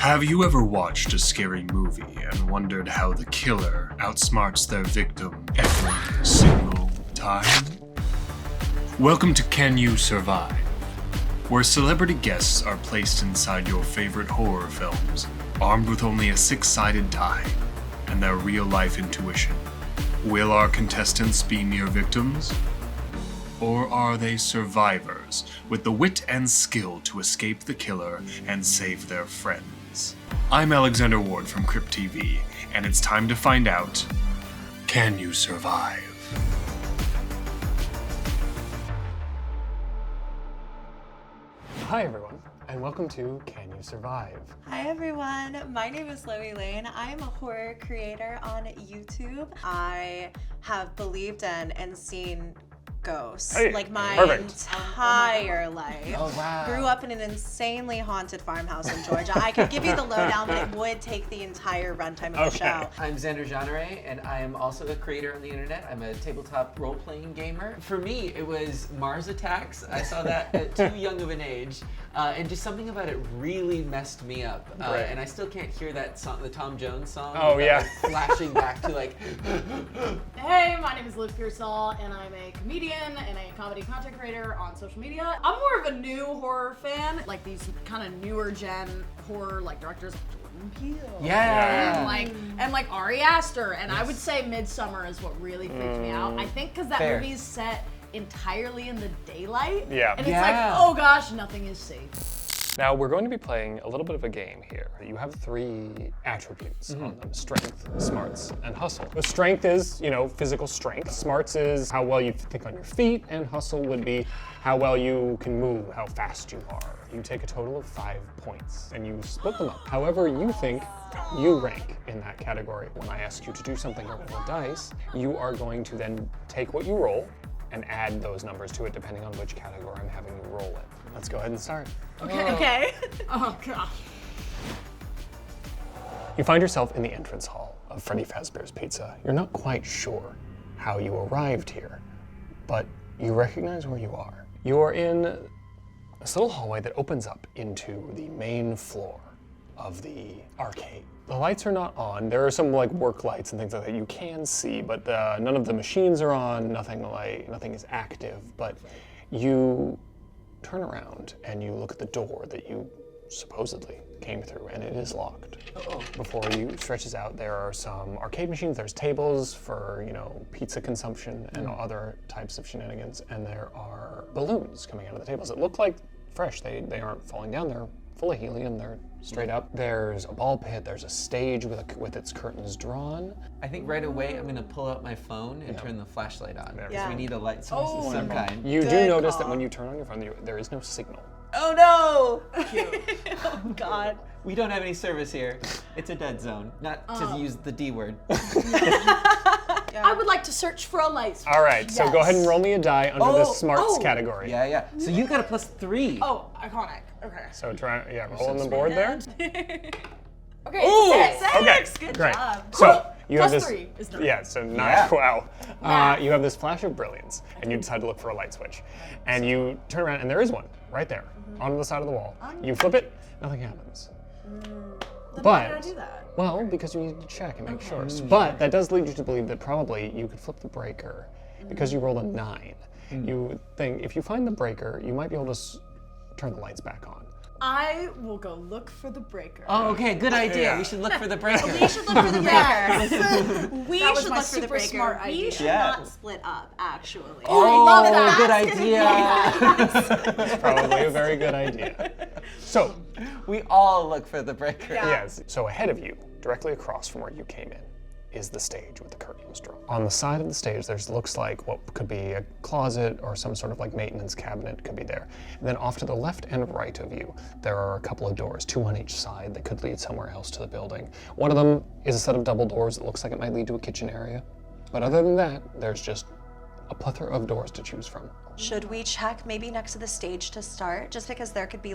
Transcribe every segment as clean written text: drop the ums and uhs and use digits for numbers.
Have you ever watched a scary movie and wondered how the killer outsmarts their victim every single time? Welcome to Can You Survive? Where celebrity guests are placed inside your favorite horror films, armed with only a six-sided die and their real-life intuition. Will our contestants be mere victims? Or are they survivors with the wit and skill to escape the killer and save their friends? I'm Alexander Ward from Crypt TV, and it's time to find out, can you survive? Hi everyone, and welcome to Can You Survive? Hi everyone, my name is Loey Lane. I'm a horror creator on YouTube. I have believed in and seen ghosts like my entire life. Oh wow. Grew up in an insanely haunted farmhouse in Georgia. I could give you the lowdown, but it would take the entire runtime of the show. I'm Xander Jeanneret, and I am also a creator on the internet. I'm a tabletop role-playing gamer. For me, it was Mars Attacks. I saw that at too young of an age, and just something about it really messed me up. And I still can't hear that song, the Tom Jones song. Oh yeah. Flashing back to like. Hey, my name is Liv Pearsall, and I'm a comedian and a comedy content creator on social media. I'm more of a new horror fan, like these kind of newer gen horror like directors like Jordan Peele. Yeah. And like Ari Aster, and I would say Midsummer is what really freaked me out. I think because that movie's set entirely in the daylight. Yeah. And it's like, oh gosh, nothing is safe. Now we're going to be playing a little bit of a game here. You have three attributes on them: strength, smarts, and hustle. The strength is, physical strength. Smarts is how well you think on your feet, and hustle would be how well you can move, how fast you are. You take a total of 5 points, and you split them up. However you think you rank in that category. When I ask you to do something or roll a dice, you are going to then take what you roll and add those numbers to it depending on which category I'm having you roll it. Let's go ahead and start. Okay. Oh gosh. You find yourself in the entrance hall of Freddy Fazbear's Pizza. You're not quite sure how you arrived here, but you recognize where you are. You are in this little hallway that opens up into the main floor of the arcade. The lights are not on. There are some work lights and things like that you can see, but none of the machines are on. Nothing is active. But you turn around and you look at the door that you supposedly came through, and it is locked. Before you stretches out, there are some arcade machines. There's tables for pizza consumption and other types of shenanigans, and there are balloons coming out of the tables that look like fresh. They aren't falling down. They're full of helium. They're straight up. There's a ball pit. There's a stage with its curtains drawn. I think right away I'm gonna pull out my phone and turn the flashlight on because we need a light source of some kind. You do notice that when you turn on your phone, there is no signal. Oh no! Oh God. We don't have any service here. It's a dead zone. Not to use the D word. I would like to search for a light source. All right, so go ahead and roll me a die under the smarts category. Yeah. So you got a +3. Oh, iconic. Okay. So roll on the board there. Okay, six. Okay, Good great. job. So you have Plus this. 3 is 9. Yeah, so 9. Yeah. Wow. You have this flash of brilliance, and you decide to look for a light switch, and you turn around, and there is one right there on the side of the wall. You flip it, nothing happens. Then why did I do that? Well, because you need to check and make sure. But that does lead you to believe that probably you could flip the breaker because you rolled a 9. You think if you find the breaker, you might be able to turn the lights back on. I will go look for the breaker. Oh, okay, good idea. Yeah. We should look for the breaker. We should look for the breaker. We That was should my look for the super breaker. smart We idea. should not split up, actually. Oh, love that. good idea. It's probably a very good idea. So, We all look for the breaker. yes. So ahead of you, directly across from where you came in, is the stage with the curtains drawn. On the side of the stage, looks like what could be a closet or some sort of maintenance cabinet could be there. And then off to the left and right of you, there are a couple of doors, 2 on each side, that could lead somewhere else to the building. One of them is a set of double doors that looks like it might lead to a kitchen area. But other than that, there's just a plethora of doors to choose from. Should we check maybe next to the stage to start? Just because there could be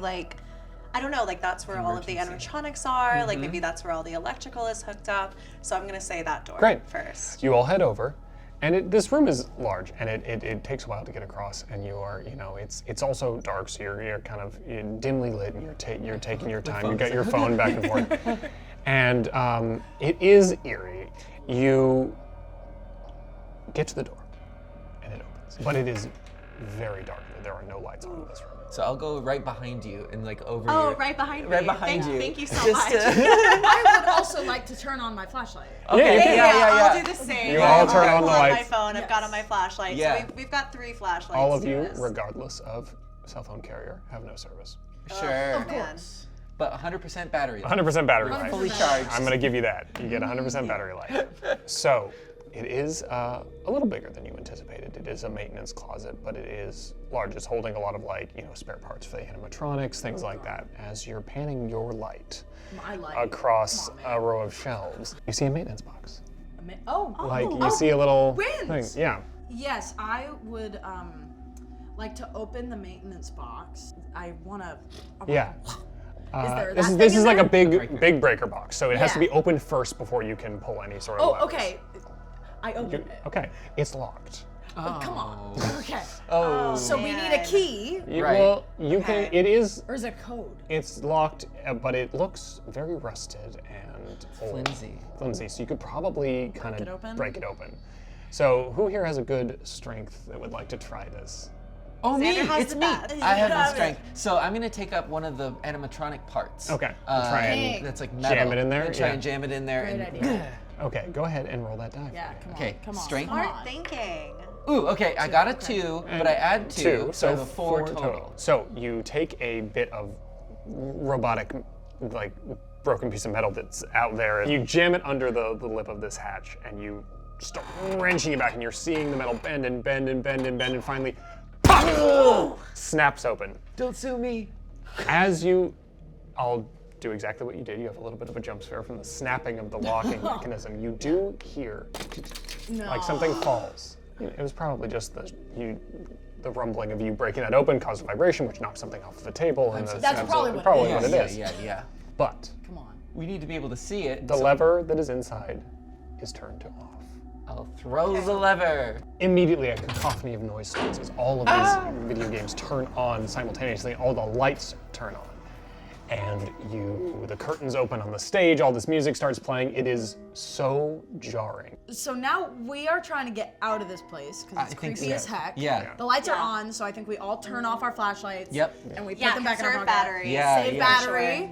I don't know, that's where all of the animatronics are, maybe that's where all the electrical is hooked up. So I'm gonna say that door Great. first. You all head over, And this room is large, and it takes a while to get across, and you are, it's also dark, so you're kind of dimly lit, and you're taking your time. You got your phone back and forth, and it is eerie. You get to the door, and it opens, but it is very dark. There are no lights on in this room. So I'll go right behind you and like over Oh, your... right behind me. Right behind you. Thank you so Just much. I would also like to turn on my flashlight. Okay, Yeah, yeah. I'll do the same. You all turn I'll on the pull out lights. my phone. I've Yes. got on my flashlight. Yeah. So we've got 3 flashlights. All of to you, this. regardless of cell phone carrier, have no service. Sure. Of course. But 100% battery life. 100% battery life. Fully charged. I'm gonna give you that. You get 100% battery life. So, it is a little bigger than you anticipated. It is a maintenance closet, but it is large. It's holding a lot of spare parts for the animatronics, things like that. As you're panning your light My light. across Come on, man. a row of shelves, you see a maintenance box. Oh. Like you see a little Wins. thing. Yeah. Yes, I would like to open the maintenance box. I wanna. Yeah. there This that is thing in like a there? big breaker box, so it has to Yeah. be opened first before you can pull any sort of Oh, levers. okay. I opened it. Okay, it's locked. Oh, come on. Okay. Oh. So we need a key, Right. Well, you can. Okay. It is. or is it code? It's locked, but it looks very rusted and old. Flimsy. So you could probably kind it of open? break it open. So who here has a good strength that would like to try this? Oh, me! Xander has It's the me! best. I have You the have it. strength. So I'm gonna take up one of the animatronic parts. Okay, try and That's like metal. jam it in there? And try Yeah. and jam it in there. Great and idea. Okay, go ahead and roll that die. Yeah, come on. Okay, Come on. strength? Come Smart on. thinking. Ooh, okay, I got a 2, but I add 2, so I have a 4 total. So you take a bit of robotic, like broken piece of metal that's out there, and you jam it under the lip of this hatch, and you start wrenching it back, and you're seeing the metal bend and bend and bend and bend, and finally, pop! Snaps open. Don't sue me. I'll do exactly what you did. You have a little bit of a jump scare from the snapping of the locking mechanism. You do hear like something falls. It was probably just the rumbling of you breaking that open caused a vibration, which knocked something off the table. And That's probably what it is. Yeah. But Come on. We need to be able to see it. the lever that is inside is turned to off. I'll throw the lever. Immediately, a cacophony of noise starts as all of these video games turn on simultaneously. All the lights turn on. And the curtains open on the stage, all this music starts playing. It is so jarring. So now we are trying to get out of this place because it's I think creepy so. as heck. Yeah. The lights are on, so I think we all turn off our flashlights. Yep. And we put Yeah, them back in our conserve pocket. batteries. Yeah, Save yeah. battery.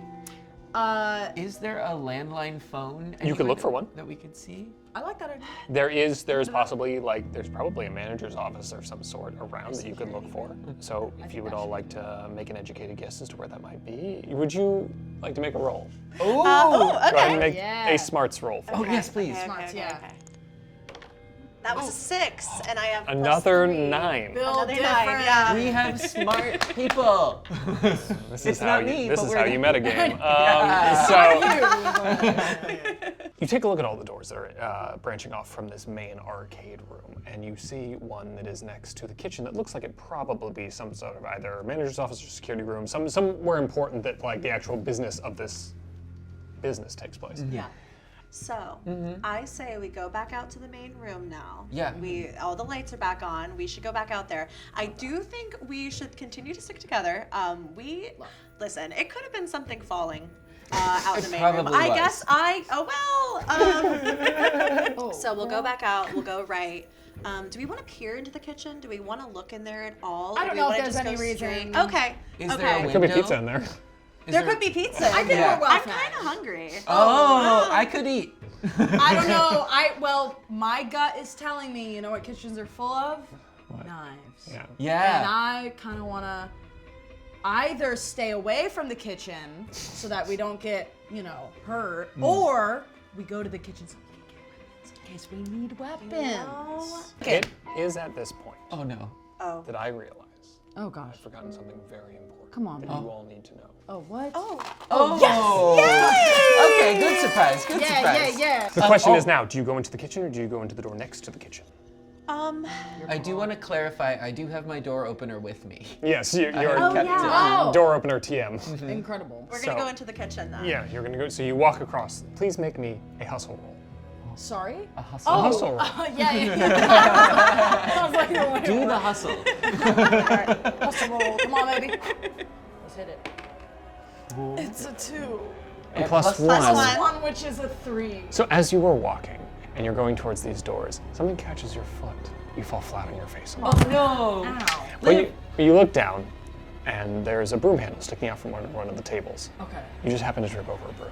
Is there a landline phone? You could look for one. That we could see? I like that idea. There's possibly there's probably a manager's office of some sort around that you could look for. So if you would all like to make an educated guess as to where that might be, would you like to make a roll? Ooh! Go ahead and Okay. make Yeah. a smarts roll. For Oh, me. yes, please. Smarts, yeah. That was a 6, and I have Another +3. 9. Bill Another different. 9, yeah. We have smart people. This It's is not how me, you. This but is we're how the- you metagame. So you take a look at all the doors that are branching off from this main arcade room, and you see one that is next to the kitchen that looks like it probably be some sort of either manager's office or security room, somewhere important that like the actual business of this business takes place. Yeah. So, I say we go back out to the main room now. Yeah. All the lights are back on. We should go back out there. I do think we should continue to stick together. Listen, it could have been something falling out in the main room. probably I was. guess so we'll go back out. We'll go right. Do we want to peer into the kitchen? Do we want to look in there at all? I Or don't do we know if wanna there's just any go reason. straight? Okay. Is okay. there a There could be window? pizza in there. There could be pizza. I think Yeah. we're well I'm fed. kind of hungry. Oh, I could eat. I don't know. Well, my gut is telling me, you know what kitchens are full of? Knives. Yeah. And Yeah. I kind of want to either stay away from the kitchen so that we don't get, hurt, or we go to the kitchen so we can get weapons in case we need weapons. Okay. It is at this point Oh no. that I realize Oh gosh. I've forgotten something very important. Come on, that man. you all need to know. Oh, what? Oh. Okay, good surprise. Good surprise. Yeah. The question is now: do you go into the kitchen or do you go into the door next to the kitchen? I do want to clarify, I do have my door opener with me. Yes, you're kept it. Oh, door opener TM. incredible. We're gonna So- go into the kitchen then. Yeah, you're gonna go. So you walk across. Please make me a hustle roll. Sorry? A hustle. Oh, hustle roll. yeah. I was like, wait, Do what? the hustle. Alright, hustle roll. Come on, baby. Let's hit it. It's a 2. And plus one. one. 1, which is a 3. So as you were walking and you're going towards these doors, something catches your foot. You fall flat on your face. Oh no. Ow. But you look down, and there's a broom handle sticking out from one of the tables. Okay. You just happen to trip over a broom.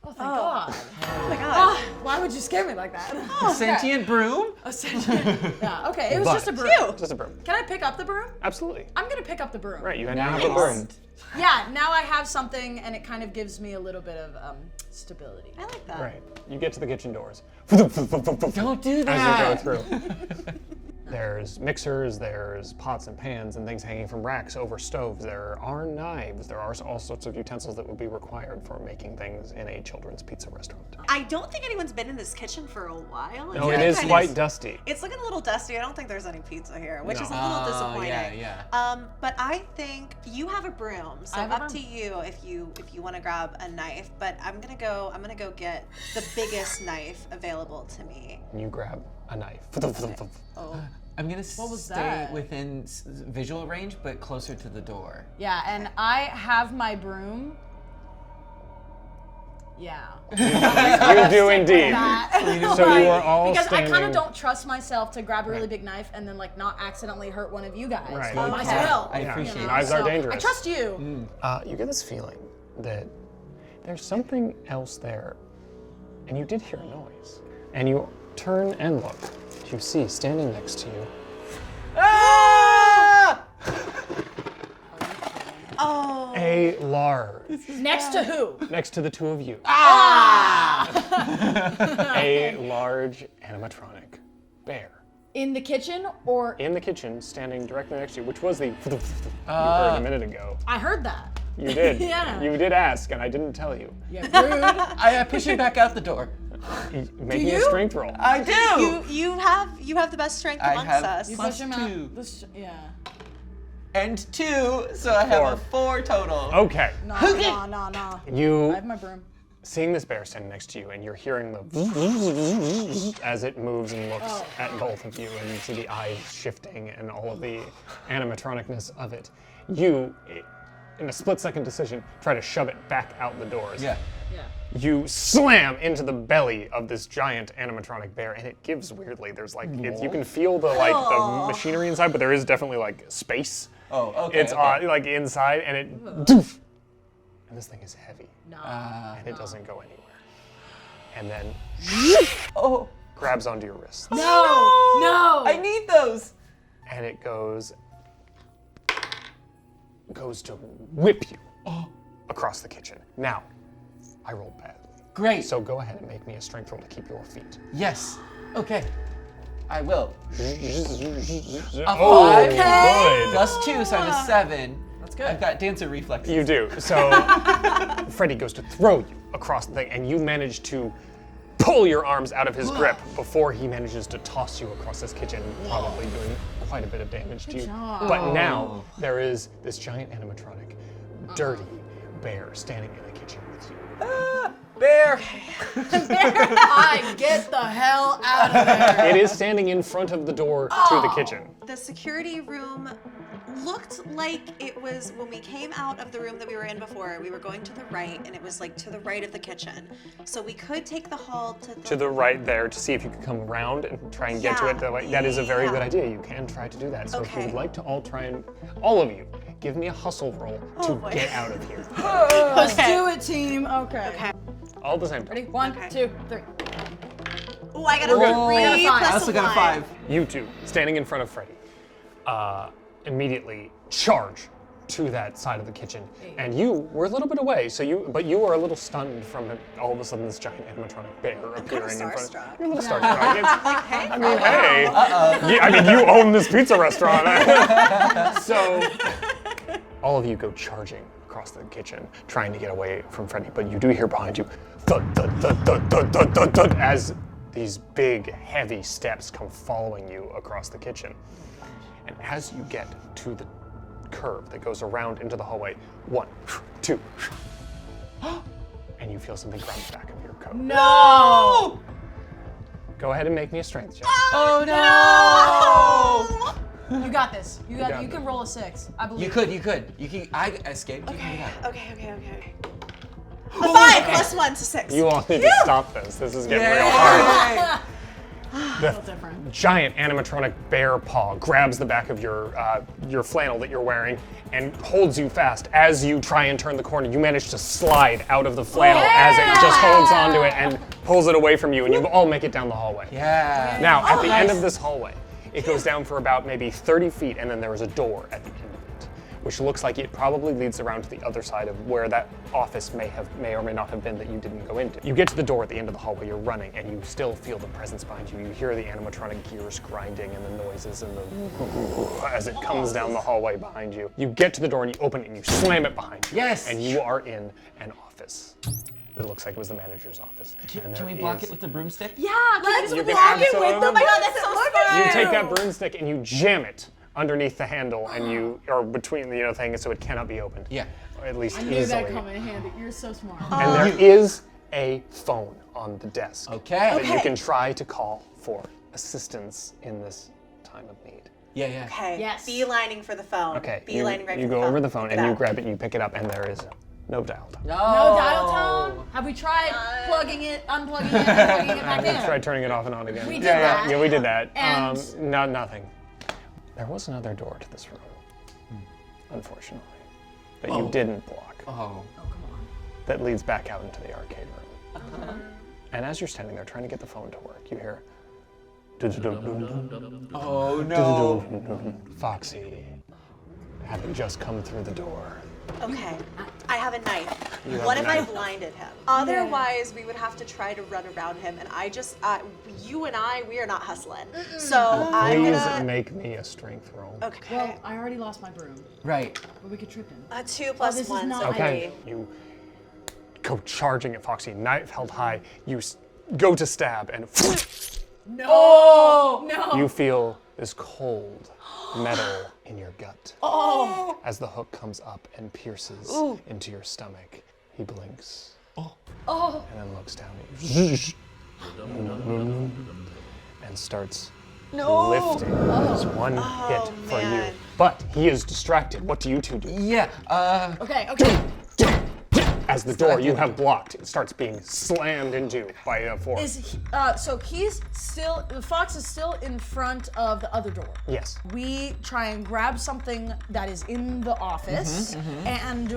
Oh, thank God. Oh my god. Ah, why would you scare me like that? A sentient broom? A sentient. Yeah, okay, it was But- just a broom. Just a broom. Can I pick up the broom? Absolutely. I'm gonna pick up the broom. Right, you now have a broom. Yeah, now I have something and it kind of gives me a little bit of stability. I like that. Right. You get to the kitchen doors. Don't do that. As you go through. There's mixers, there's pots and pans and things hanging from racks over stoves. There are knives. There are all sorts of utensils that would be required for making things in a children's pizza restaurant. I don't think anyone's been in this kitchen for a while. No, It's it is kind of- quite dusty. It's looking a little dusty. I don't think there's any pizza here, which No. is a little disappointing. Yeah. But I think you have a broom, so I have a up to broom. you if you want to grab a knife. But I'm gonna go get the biggest knife available to me. You grab a knife. Oh. I'm gonna was stay that? within visual range, but closer to the door. Yeah, and I have my broom. Yeah. You do indeed. That. So you are all because I kind standing- of don't trust myself to grab a really big knife and then like not accidentally hurt one of you guys. Right. Or Okay. myself. I appreciate you it. know? Knives are So, dangerous. I trust you. You get this feeling that there's something else there, and you did hear a noise. And you turn and look. You see standing next to you Oh. a large, Next to who? next to the two of you, Ah! a large animatronic bear In the kitchen or in the kitchen, standing directly next to you, which was the you heard a minute ago. I heard that. You did. Yeah. You did ask, and I didn't tell you. Yeah, rude. I push him back out the door. Make me a you? strength roll. I do. You have the best strength I amongst have- us. You Plus push him 2. out. Yeah. And 2, so I have a 4 total. Okay. No. You I have my broom. seeing this bear standing next to you, and you're hearing the as it moves and looks at both of you, and you see the eyes shifting and all of the animatronicness of it. You, in a split-second decision, try to shove it back out the doors. Yeah. Yeah. You slam into the belly of this giant animatronic bear, and it gives weirdly. There's like you can feel the the machinery inside, but there is definitely like space. Oh, okay. It's okay. like inside, and it doof, and this thing is heavy. No. And it doesn't go anywhere. And then Oh. grabs onto your wrists. No. I need those. And it goes to whip you across the kitchen. Now, I rolled badly. Great. So go ahead and make me a strength roll to keep your feet. Yes. Okay. I will. Oh, five. good. Plus 2, so I have a 7. That's good. I've got dancer reflexes. You do. So Freddy goes to throw you across the thing, and you manage to pull your arms out of his grip before he manages to toss you across this kitchen, probably doing quite a bit of damage to you. job. But now there is this giant animatronic, dirty bear standing in the kitchen with you. Bear. I get the hell out of there. It is standing in front of the door to the kitchen. The security room looked like it was when we came out of the room that we were in before. We were going to the right, and it was like to the right of the kitchen. So we could take the hall To the right there to see if you could come around and try and get to it. That is a very Yeah. good idea. You can try to do that. So if you Okay. would like to all try and, all of you, give me a hustle roll to boy. get out of here. Let's Okay. do it, team. Okay. Okay. All at the same time. Ready? 1, Okay. 2, 3. Oh, I got a We're good. 3 I got a 5. plus I also a got a 1. 5. You two, standing in front of Freddy, immediately charge to that side of the kitchen. And you were a little bit away, but you were a little stunned from it, all of a sudden this giant animatronic bear appearing in front of you. starstruck. You're a little starstruck. It's- Hey, I mean, hey. Yeah, I mean, you own this pizza restaurant. So, all of you go charging across the kitchen, trying to get away from Freddy, but you do hear behind you thud, thud, thud, thud, thud, thud, thud, thud, as these big, heavy steps come following you across the kitchen. And as you get to the curve that goes around into the hallway, 1, 2, and you feel something grab the back of your coat. No! Go ahead and make me a strength check. Oh no! You got this. You got can this. roll a 6. I believe. You could. I escaped. You can do that. Okay. A 5 plus 1 to 6. You all need to stop this. This is getting real hard. Yay! That's different. Giant animatronic bear paw grabs the back of your flannel that you're wearing and holds you fast. As you try and turn the corner, you manage to slide out of the flannel as it just holds onto it and pulls it away from you, and you all make it down the hallway. Yeah. Now, at the end of this hallway, it goes down for about maybe 30 feet, and then there is a door at the end of it, which looks like it probably leads around to the other side of where that office may or may not have been that you didn't go into. You get to the door at the end of the hallway, you're running, and you still feel the presence behind you. You hear the animatronic gears grinding and the noises and the as it comes down the hallway behind you. You get to the door and you open it and you slam it behind you. Yes. And you are in an office. It looks like it was the manager's office. And Can we there block is- it with the broomstick? Yeah, Let's You can block it with absolutely- them. Oh my god, that's so fun. You take that broomstick and you jam it underneath the handle, and or between the thing, so it cannot be opened. Yeah. Or at least I knew easily. that coming in handy. You're so smart. And there is a phone on the desk Okay. that you Okay. can try to call for assistance in this time of need. Yeah. Okay. Yes. Beelining for the phone. Okay, Beelining right you for go the phone. over the phone Pick and it you up. grab it, you pick it up, and there is no dial tone. No. No dial tone? Have we tried plugging it, unplugging it, and plugging it back in? Try turning it off and on again. We did yeah, that. Yeah, we did that. And- Nothing. There was another door to this room, unfortunately, that you didn't block. Oh. Oh, come on. That leads back out into the arcade room. And as you're standing there trying to get the phone to work, you hear Oh no. Foxy, having just come through the door. Okay. I have a knife. What if I blinded him? Otherwise, we would have to try to run around him, and I just, you and I, we are not hustling. So I'm Please gonna. make me a strength roll. Okay. Well, I already lost my broom, Right. but we could trip him. A 2 plus this is 1, not- so Okay, 3. you go charging at Foxy, knife held high. You go to stab, and No! No! you feel this cold metal in your gut. Oh! As the hook comes up and pierces into your stomach, he blinks Oh! and then looks down at you and starts lifting. There's one hit for you. man. But he is distracted. What do you two do? Yeah. Okay. As the door you have blocked, it starts being slammed into by a force. Is he, so he's still, Fox is still in front of the other door. Yes. We try and grab something that is in the office, and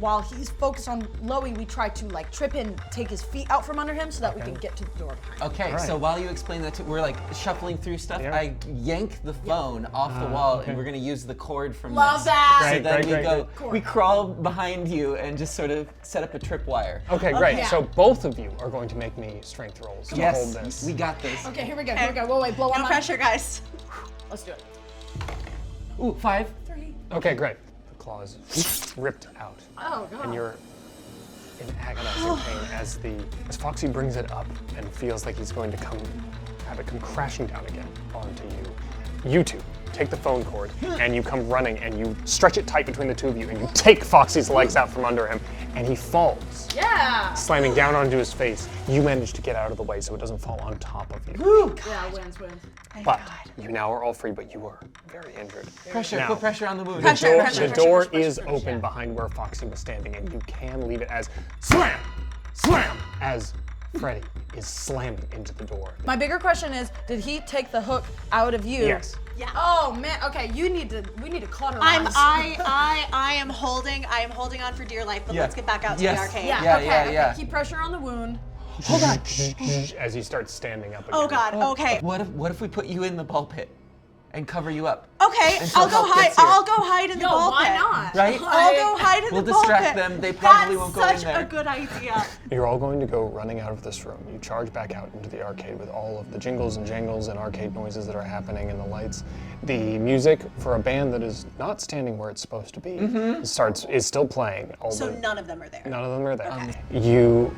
while he's focused on Loey, we try to like trip and take his feet out from under him so that we can get to the door behind him. Okay, Alright. so while you explain that, we're like shuffling through stuff. Yeah. I yank the phone off the wall, and we're gonna use the cord from Love this. that! So Great, then great, we great, go, we crawl behind you and just sort of set up a tripwire. Okay, great. Okay. So both of you are going to make me strength rolls to hold Yes, this. we got this. Okay, here we go. Wait, blow on No my. pressure, guys. Let's do it. Ooh, 5. 3. Okay, great. The claw is ripped out, Oh god. and you're in agonizing pain as Foxy brings it up and feels like he's going to have it come crashing down again onto you. You two take the phone cord and you come running and you stretch it tight between the two of you and you take Foxy's legs out from under him and he falls, Yeah. slamming down onto his face. You manage to get out of the way so it doesn't fall on top of you. Yeah, wins. But you now are all free, but you are very injured. Pressure, Now, put pressure on the wound. The door is open behind where Foxy was standing, and you can leave it as slam, slam, as Freddy is slamming into the door. My bigger question is, did he take the hook out of you? Yes. Yeah. Oh man. Okay, we need to cauterize. I am holding on for dear life, but Yeah. let's get back out to Yes. the arcade. Yeah. Yeah, okay. yeah, Okay. yeah. Keep pressure on the wound. Hold on. As he starts standing up again. Oh god, okay. What if we put you in the ball pit and cover you up? Okay, Until I'll go help hide. gets here. I'll go hide in the No, ball why pit. not? Right? I'll go hide in We'll the ball distract pit. them. They probably won't go in That's there. such a good idea. You're all going to go running out of this room. You charge back out into the arcade with all of the jingles and jangles and arcade noises that are happening and the lights. The music for a band that is not standing where it's supposed to be is still playing. So although none of them are there. none of them are there. Okay. You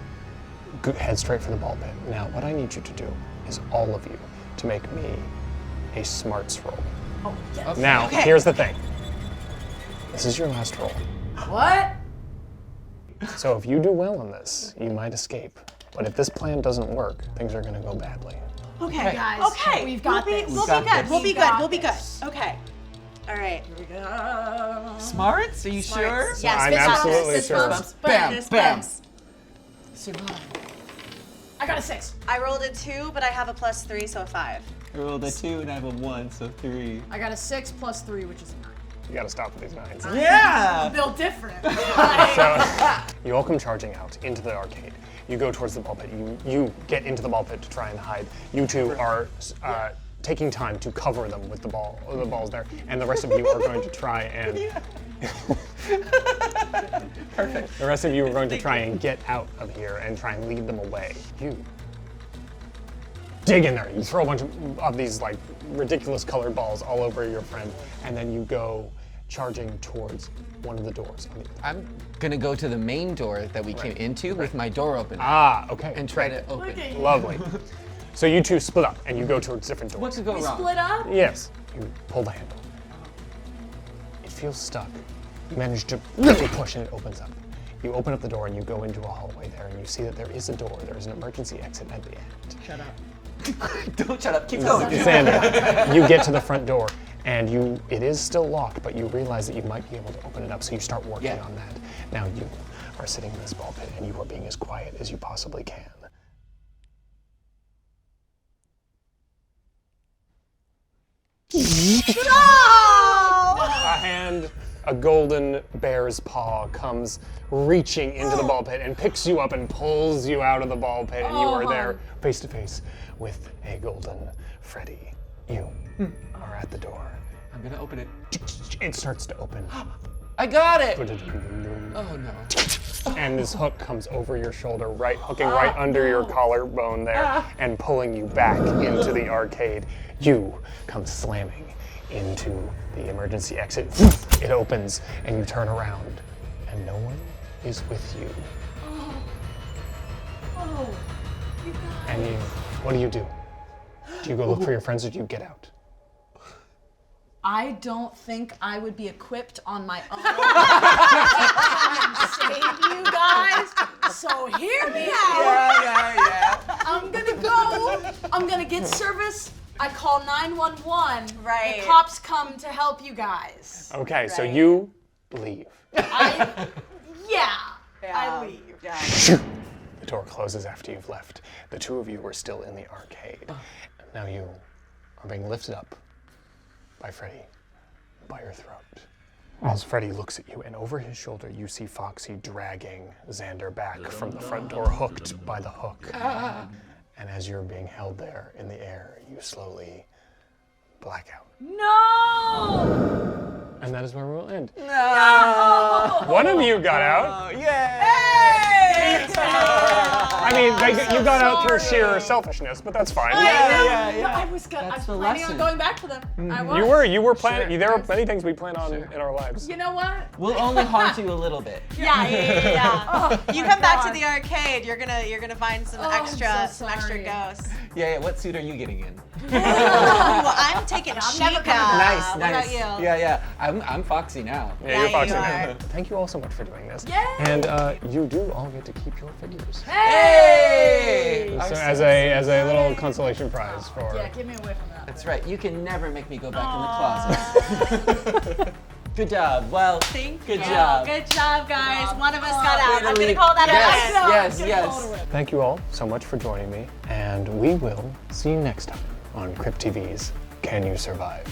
head straight for the ball pit. Now, what I need you to do is all of you to make me a smarts roll. Oh yes. Now, Okay. here's the thing. This is your last roll. What? So if you do well on this, you might escape. But if this plan doesn't work, things are going to go badly. Okay, guys, okay. we've got this. We'll got be good. this. We'll be We've good. got We'll be good. this. Okay. All right. Here we go. Smarts? Are you sure? Yes, I'm fist bumps, absolutely fist sure. bumps, Bam, fist bam. bumps. Survive. I got a 6. I rolled a 2, but I have a +3, so a 5. I rolled a 2 and I have a 1, so 3. I got a 6 plus 3, which is a 9. You gotta stop with these 9s. Yeah! Built different. So, you all come charging out into the arcade. You go towards the ball pit. You get into the ball pit to try and hide. You two are taking time to cover them with the balls there, and the rest of you are going to try and. Perfect. The rest of you are going to try and get out of here and try and lead them away. You dig in there. You throw a bunch of these like ridiculous colored balls all over your friend, and then you go charging towards one of the doors. I'm gonna go to the main door that we came into with my door open Ah, okay. and try to open. Okay. Lovely. So you two split up and you go towards different doors. What could go We wrong? split up? Yes. You pull the handle. It feels stuck. You manage to really push and it opens up. You open up the door and you go into a hallway there and you see that there is a door. There is an emergency exit at the end. Shut up. Don't shut up, keep going. Xander, you get to the front door and it is still locked, but you realize that you might be able to open it up, so you start working on that. Now you are sitting in this ball pit and you are being as quiet as you possibly can. A hand, a golden bear's paw comes reaching into the ball pit and picks you up and pulls you out of the ball pit, and you are there face to face with a golden Freddy. You are at the door. I'm gonna open it. It starts to open. I got it! Oh no. And this hook comes over your shoulder, hooking right under your collarbone there, and pulling you back into the arcade. You come slamming into the emergency exit. It opens, and you turn around, and no one is with you. Oh, you guys. And what do you do? Do you go look for your friends, or do you get out? I don't think I would be equipped on my own to save you guys. So hear me out. Yeah. I'm gonna go. I'm gonna get service. I call 911. Right. The cops come to help you guys. Okay, so Right. you leave. I Yeah. leave. Yeah. The door closes after you've left. The two of you are still in the arcade. Now you are being lifted up by Freddy by your throat. As Freddy looks at you, and over his shoulder you see Foxy dragging Xander back from the front door, hooked by the hook. And as you're being held there in the air, you slowly black out. No! And that is where we'll end. No! One of you got out. Yay! I mean, you got out through sheer selfishness, but that's fine. I was That's the planning lesson. on going back for them. I was. You were planning. Sure. There are many things we plan on in our lives. You know what? We'll only haunt you a little bit. Yeah. You my come back to God. the arcade, you're gonna find some I'm extra so extra sorry. ghosts. Yeah, what suit are you getting in? Well, I'm taking I'm never Chica. coming Nice, What nice. about you? Yeah. I'm Foxy now. Yeah, Yeah, you're you Foxy. are. Thank you all so much for doing this. Yay! And you do all get to keep your figures. Hey! So as a little consolation prize for. Yeah, get me away from that. That's right. You can never make me go back in the closet. Good job. Well, Thank good you. job. Good job, guys. One of us got out. I'm Literally. gonna call that Yes, a win. yes. Thank you all so much for joining me, and we will see you next time on Crypt TV's Can You Survive?